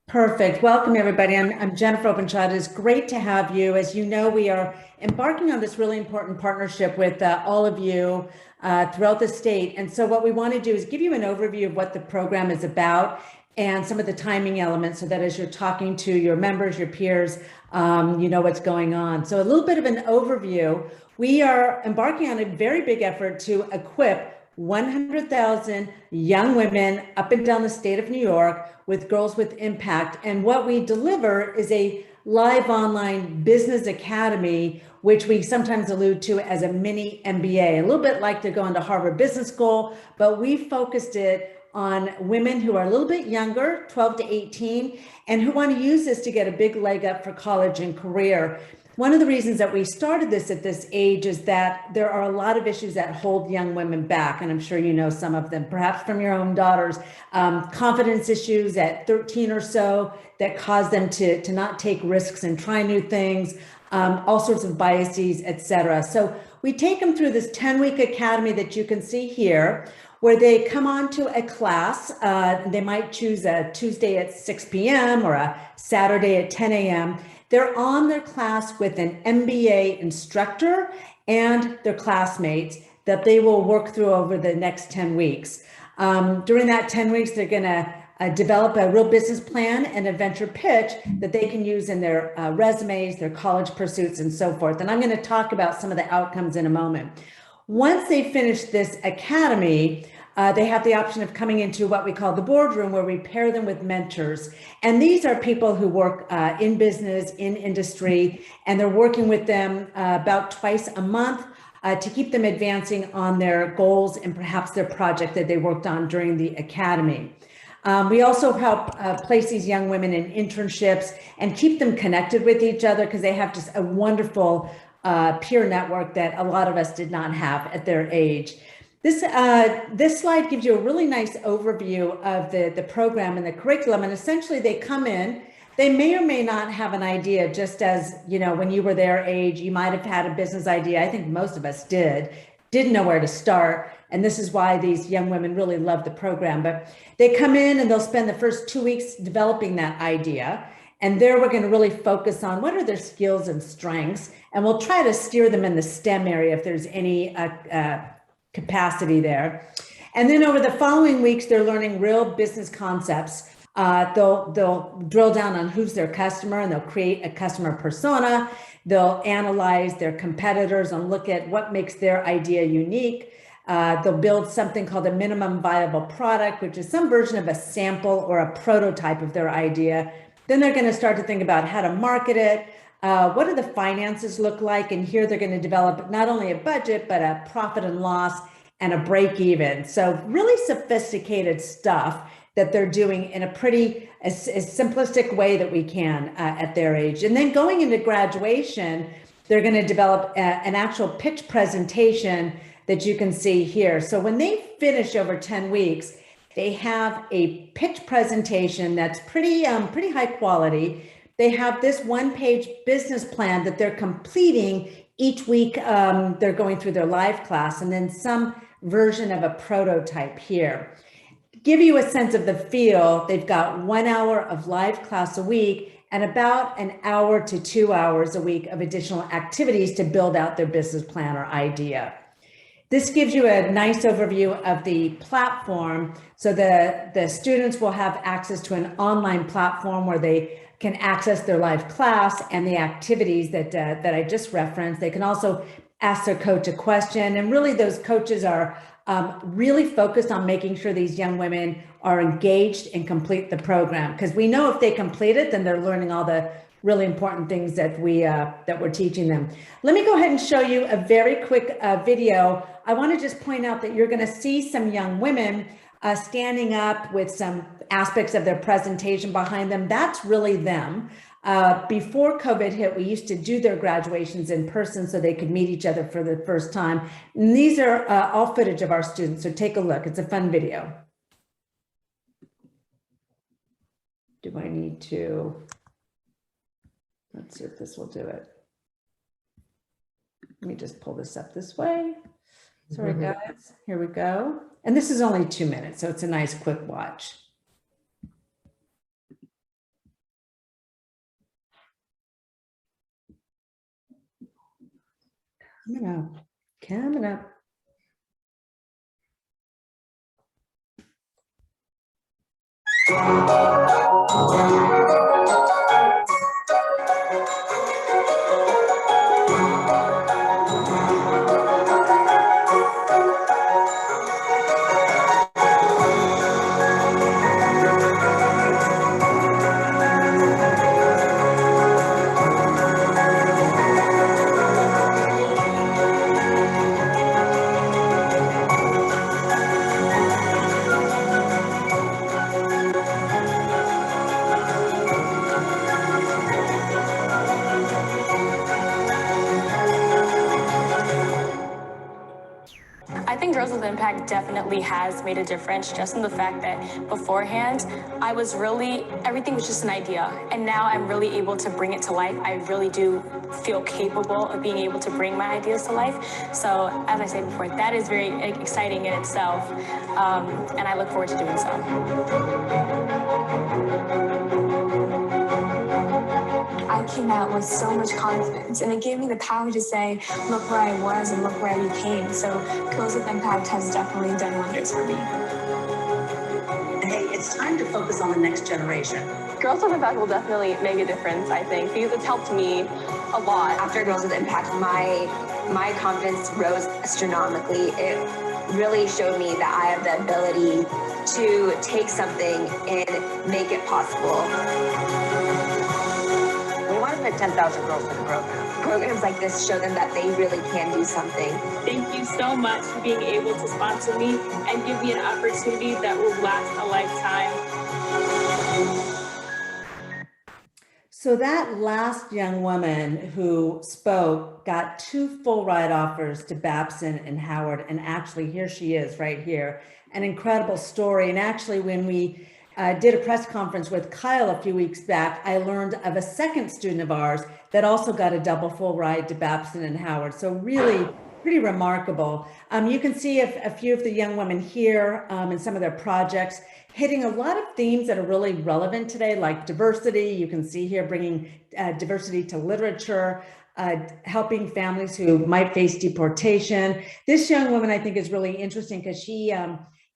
Perfect. Welcome, everybody. I'm Jennifer Openshot. It's great to have you. As you know, we are embarking on this really important partnership with all of you throughout the state. And so what we want to do is give you an overview of what the program is about and some of the timing elements so that as you're talking to your members, your peers, you know what's going on. So a little bit of an overview. We are embarking on a very big effort to equip 100,000 young women up and down the state of New York with Girls with Impact. And what we deliver is a live online business academy, which we sometimes allude to as a mini MBA, a little bit like they're going to Harvard Business School, but we focused it on women who are a little bit younger, 12 to 18, and who want to use this to get a big leg up for college and career. One of the reasons that we started this at this age is that there are a lot of issues that hold young women back, and I'm sure you know some of them, perhaps from your own daughters. Confidence issues at 13 or so that cause them to not take risks and try new things, all sorts of biases, etc. So we take them through this 10-week academy that you can see here, where they come on to a class. They might choose a Tuesday at 6 p.m. or a Saturday at 10 a.m. They're on their class with an MBA instructor and their classmates that they will work through over the next 10 weeks. During that 10 weeks, they're gonna develop a real business plan and a venture pitch that they can use in their resumes, their college pursuits, and so forth. And I'm gonna talk about some of the outcomes in a moment. Once they finish this academy, they have the option of coming into what we call the boardroom, where we pair them with mentors. And these are people who work in business, in industry, and they're working with them about twice a month to keep them advancing on their goals and perhaps their project that they worked on during the academy. We also help place these young women in internships and keep them connected with each other, because they have just a wonderful peer network that a lot of us did not have at their age. This slide gives you a really nice overview of the program and the curriculum. And essentially they come in, they may or may not have an idea, just as, you know, when you were their age, you might have had a business idea. I think most of us didn't know where to start. And this is why these young women really love the program. But they come in and they'll spend the first 2 weeks developing that idea. And there we're going to really focus on what are their skills and strengths. And we'll try to steer them in the STEM area if there's any capacity there. And then over the following weeks, they're learning real business concepts. They'll drill down on who's their customer, and they'll create a customer persona. They'll analyze their competitors and look at what makes their idea unique. They'll build something called a minimum viable product, which is some version of a sample or a prototype of their idea. Then they're going to start to think about how to market it. What do the finances look like? And here they're going to develop not only a budget, but a profit and loss and a break even. So really sophisticated stuff that they're doing in a pretty as simplistic way that we can at their age. And then going into graduation, they're going to develop an actual pitch presentation that you can see here. So when they finish over 10 weeks, they have a pitch presentation that's pretty high quality. They have this one-page business plan that they're completing each week. They're going through their live class, and then some version of a prototype here. To give you a sense of the feel, they've got 1 hour of live class a week and about an hour to 2 hours a week of additional activities to build out their business plan or idea. This gives you a nice overview of the platform. So the students will have access to an online platform where they can access their live class and the activities that I just referenced. They can also ask their coach a question. And really those coaches are really focused on making sure these young women are engaged and complete the program. Because we know if they complete it, then they're learning all the really important things that we're teaching them. Let me go ahead and show you a very quick video. I want to just point out that you're going to see some young women standing up with some aspects of their presentation behind them. That's really them. Before COVID hit, we used to do their graduations in person so they could meet each other for the first time. And these are all footage of our students, so take a look. It's a fun video. Do I need to? Let's see if this will do it. Let me just pull this up this way. Sorry, guys. Here we go. And this is only 2 minutes, so it's a nice quick watch. Coming up. I think Girls with Impact definitely has made a difference, just in the fact that beforehand, I was really, everything was just an idea. And now I'm really able to bring it to life. I really do feel capable of being able to bring my ideas to life. So as I said before, that is very exciting in itself. And I look forward to doing so. I came out with so much confidence, and it gave me the power to say, look where I was and look where I became. So Girls with Impact has definitely done wonders for me. Hey, it's time to focus on the next generation. Girls with Impact will definitely make a difference, I think, because it's helped me a lot. After Girls with Impact, my confidence rose astronomically. It really showed me that I have the ability to take something and make it possible. We want to put 10,000 girls in the program. Programs like this show them that they really can do something. Thank you so much for being able to sponsor me and give me an opportunity that will last a lifetime. So that last young woman who spoke got 2 full ride offers to Babson and Howard, and actually here she is right here, an incredible story. And actually when we did a press conference with Kyle a few weeks back, I learned of a second student of ours that also got a double full ride to Babson and Howard. So really pretty remarkable. You can see a few of the young women here in some of their projects, hitting a lot of themes that are really relevant today, like diversity. You can see here bringing diversity to literature, helping families who might face deportation. This young woman, I think, is really interesting because she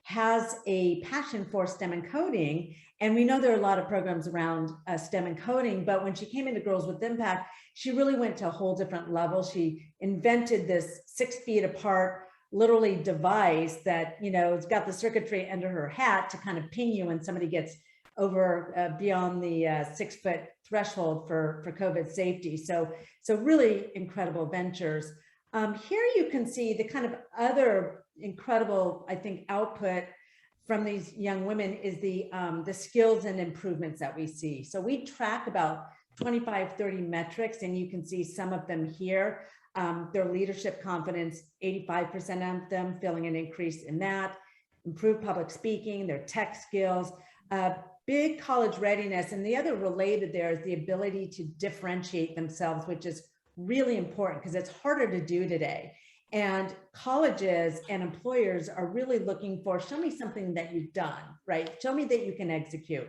has a passion for STEM and coding. And we know there are a lot of programs around STEM and coding, but when she came into Girls with Impact, she really went to a whole different level. She invented this 6 feet apart, literally device that, you know, it's got the circuitry under her hat to kind of ping you when somebody gets over beyond the 6-foot threshold for COVID safety. So really incredible ventures. Here you can see the kind of other incredible, I think, output from these young women is the skills and improvements that we see. So we track about 25, 30 metrics, and you can see some of them here. Their leadership confidence, 85% of them feeling an increase in that, improved public speaking, their tech skills, big college readiness. And the other related there is the ability to differentiate themselves, which is really important because it's harder to do today. And colleges and employers are really looking for, show me something that you've done, right? Show me that you can execute.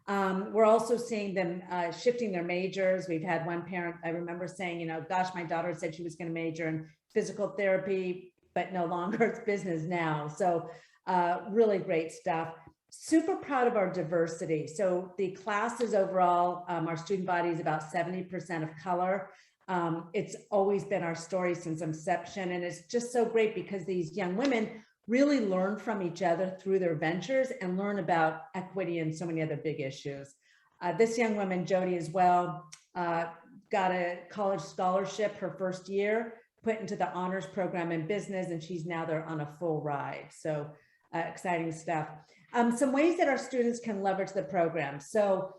We're also seeing them shifting their majors. We've had one parent, I remember saying, you know, gosh, my daughter said she was going to major in physical therapy, but no longer, it's business now. So really great stuff. Super proud of our diversity. So the classes overall, our student body is about 70% of color. It's always been our story since inception. And it's just so great because these young women really learn from each other through their ventures and learn about equity and so many other big issues. This young woman, Jody, as well, got a college scholarship her first year, put into the honors program in business, and she's now there on a full ride. So exciting stuff. Some ways that our students can leverage the program. So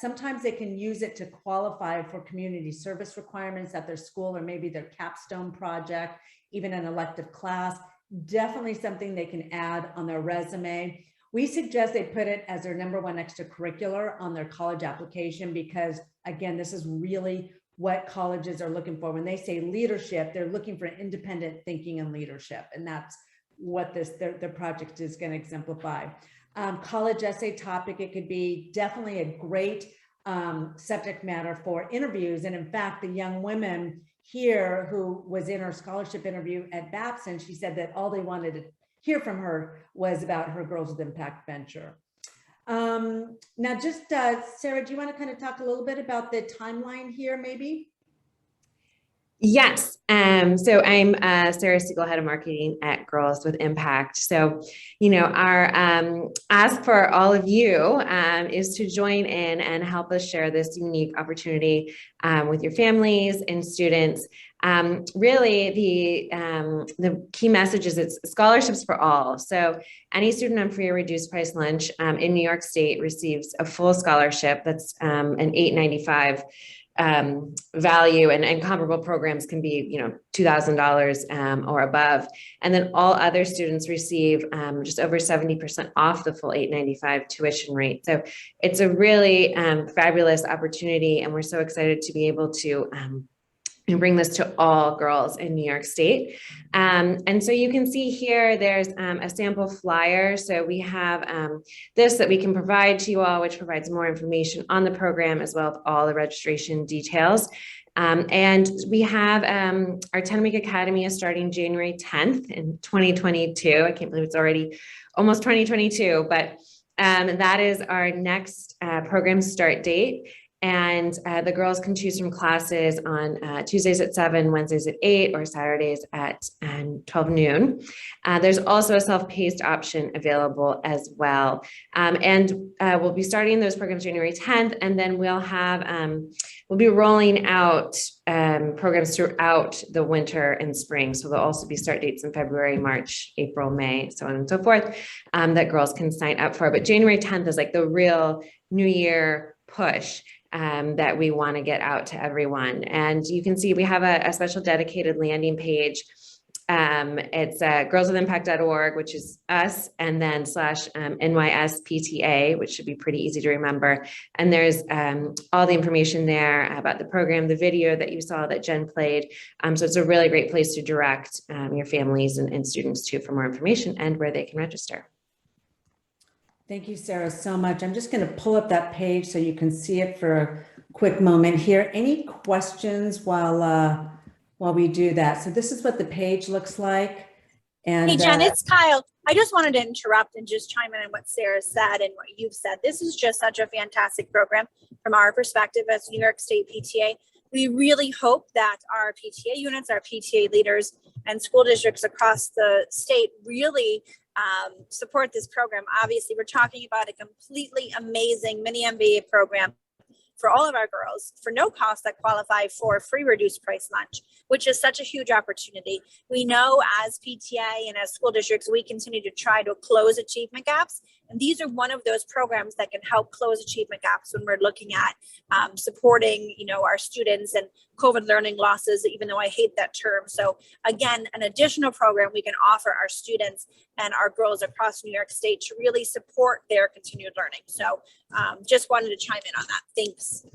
sometimes they can use it to qualify for community service requirements at their school, or maybe their capstone project, even an elective class. Definitely something they can add on their resume. We suggest they put it as their #1 extracurricular on their college application, because again, this is really what colleges are looking for. When they say leadership, they're looking for independent thinking and leadership. And that's what their project is going to exemplify. College essay topic, it could be definitely a great subject matter for interviews. And in fact, the young women here who was in her scholarship interview at Babson, she said that all they wanted to hear from her was about her Girls with Impact venture. Now, just Sarah, do you want to kind of talk a little bit about the timeline here, maybe? Yes. So I'm Sarah Siegel, head of marketing at Girls with Impact. So, our ask for all of you is to join in and help us share this unique opportunity with your families and students. Really, the key message is it's scholarships for all. So any student on free or reduced price lunch in New York State receives a full scholarship. That's an $895 value, and comparable programs can be, $2,000 or above. And then all other students receive just over 70% off the full $895 tuition rate. So it's a really fabulous opportunity, and we're so excited to be able to and bring this to all girls in New York State. And so you can see here, there's a sample flyer. So we have this that we can provide to you all, which provides more information on the program as well as all the registration details. And we have our 10-week academy is starting January 10th in 2022. I can't believe it's already almost 2022, but that is our next program start date. And the girls can choose from classes on Tuesdays at 7, Wednesdays at 8, or Saturdays at 12 noon. There's also a self-paced option available as well. And we'll be starting those programs January 10th, and then we'll be rolling out programs throughout the winter and spring. So there'll also be start dates in February, March, April, May, so on and so forth, that girls can sign up for. But January 10th is like the real New Year push that we want to get out to everyone. And you can see we have a special dedicated landing page. It's girlswithimpact.org, which is us, and then / NYS PTA, which should be pretty easy to remember. And there's all the information there about the program, the video that you saw that Jen played. So it's a really great place to direct your families and students to for more information and where they can register. Thank you, Sarah, so much. I'm just going to pull up that page so you can see it for a quick moment here. Any questions while we do that? So this is what the page looks like. And hey, Jen, it's Kyle. I just wanted to interrupt and just chime in on what Sarah said and what you've said. This is just such a fantastic program from our perspective as New York State PTA. We really hope that our PTA units, our PTA leaders, and school districts across the state really support this program. Obviously, we're talking about a completely amazing mini MBA program for all of our girls for no cost that qualify for free reduced price lunch, which is such a huge opportunity. We know as PTA and as school districts, we continue to try to close achievement gaps. And these are one of those programs that can help close achievement gaps when we're looking at supporting, our students and COVID learning losses, even though I hate that term. So again, an additional program we can offer our students and our girls across New York State to really support their continued learning. So just wanted to chime in on that. Thanks.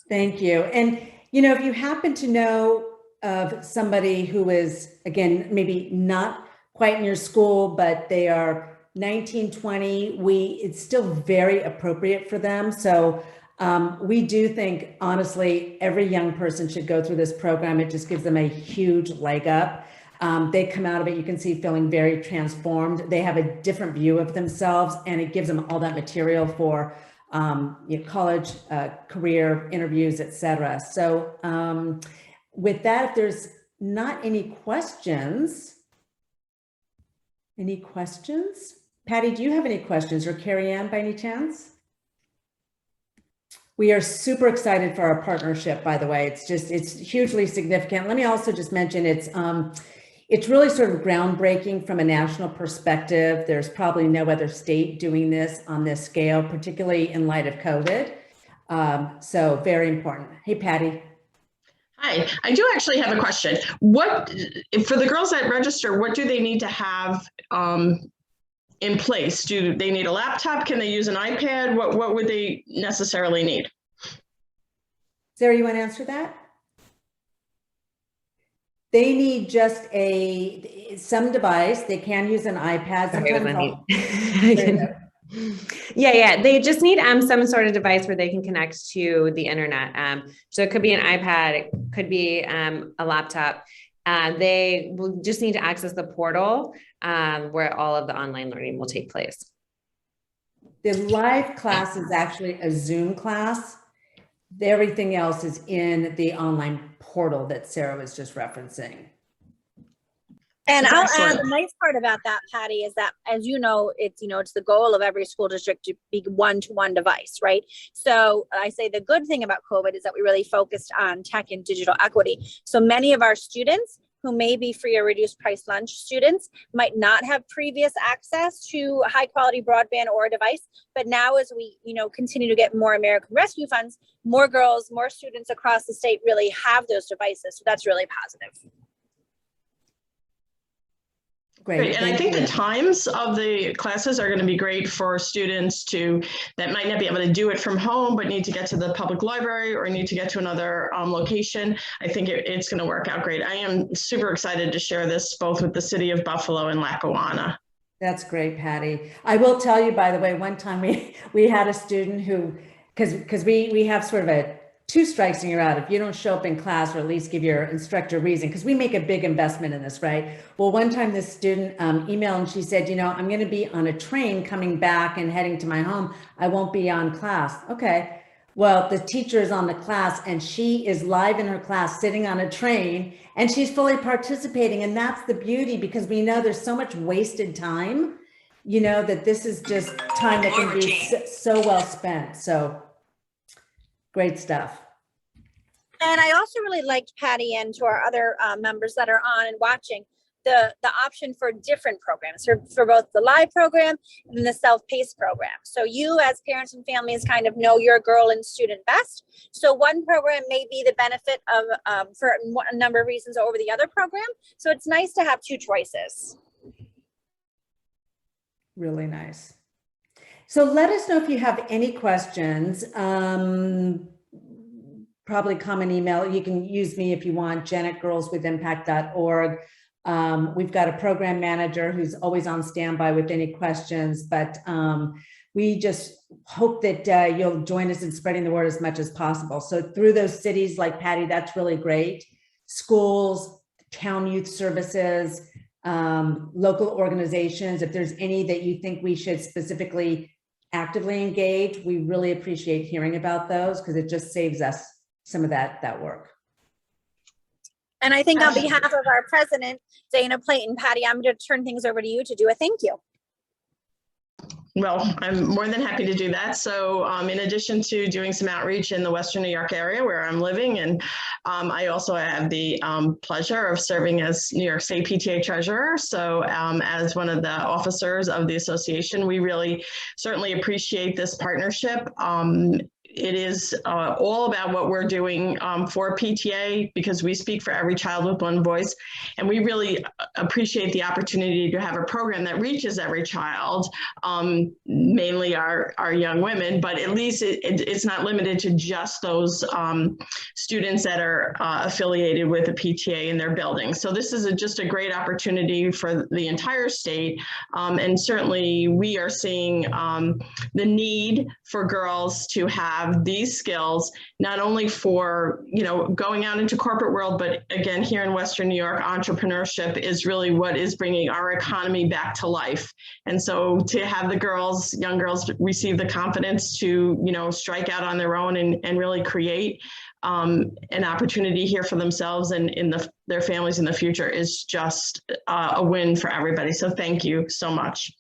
Thank you. And, if you happen to know of somebody who is, again, maybe not quite in your school, but they are 19, 20, it's still very appropriate for them. So we do think, honestly, every young person should go through this program. It just gives them a huge leg up. They come out of it, you can see, feeling very transformed. They have a different view of themselves, and it gives them all that material for college, career interviews, etc. So with that, if there's not any questions? Patty, do you have any questions, or Carrie Ann by any chance? We are super excited for our partnership, by the way. It's hugely significant. Let me also just mention it's really sort of groundbreaking from a national perspective. There's probably no other state doing this on this scale, particularly in light of COVID. So very important. Hey, Patty. Hi, I do actually have a question. What, for the girls that register, what do they need to have in place? Do they need a laptop? Can they use an iPad? What would they necessarily need? Sarah, you want to answer that? They need just some device. They can use an iPad. Sometimes Yeah. They just need some sort of device where they can connect to the internet. So it could be an iPad, it could be a laptop. They will just need to access the portal where all of the online learning will take place. The live class is actually a Zoom class. Everything else is in the online portal that Sarah was just referencing. And I'll add, the nice part about that, Patty, is that, as you know, it's the goal of every school district to be one-to-one device, right? So I say the good thing about COVID is that we really focused on tech and digital equity. So many of our students who may be free or reduced price lunch students might not have previous access to high quality broadband or a device. But now, as we continue to get more American Rescue funds, more girls, more students across the state really have those devices. So that's really positive. Great. And I think the times of the classes are going to be great for students that might not be able to do it from home, but need to get to the public library or need to get to another location. I think it's going to work out great. I am super excited to share this both with the city of Buffalo and Lackawanna. That's great, Patty. I will tell you, by the way, one time we had a student who, because we have sort of a 2 strikes and you're out if you don't show up in class, or at least give your instructor a reason, because we make a big investment in this, right? Well, one time this student emailed and she said, I'm going to be on a train coming back and heading to my home. I won't be on class. Okay. Well, the teacher is on the class and she is live in her class sitting on a train and she's fully participating. And that's the beauty, because we know there's so much wasted time, that this is just time that can be so well spent. So great stuff. And I also really liked, Patty, and to our other members that are on and watching, the option for different programs for both the live program and the self-paced program. So you, as parents and families, kind of know your girl and student best. So one program may be the benefit of for a number of reasons over the other program. So it's nice to have 2 choices. Really nice. So let us know if you have any questions. Probably common email. You can use me if you want, jen@girlswithimpact.org. We've got a program manager who's always on standby with any questions, but we just hope that you'll join us in spreading the word as much as possible. So through those cities like Patty, that's really great. Schools, town youth services, local organizations, if there's any that you think we should specifically actively engage, we really appreciate hearing about those, because it just saves us some of that work. And I think on behalf of our president, Dana Playton, Patty, I'm going to turn things over to you to do a thank you. Well, I'm more than happy to do that. So in addition to doing some outreach in the Western New York area where I'm living, and I also have the pleasure of serving as New York State PTA treasurer. So as one of the officers of the association, we really certainly appreciate this partnership. It is all about what we're doing for PTA, because we speak for every child with one voice. And we really appreciate the opportunity to have a program that reaches every child, mainly our young women, but at least it's not limited to just those students that are affiliated with a PTA in their building. So this is just a great opportunity for the entire state. And certainly we are seeing the need for girls to have these skills, not only for, going out into corporate world, but again, here in Western New York, entrepreneurship is really what is bringing our economy back to life. And so to have the young girls receive the confidence to, strike out on their own and really create an opportunity here for themselves and in their families in the future is just a win for everybody. So thank you so much.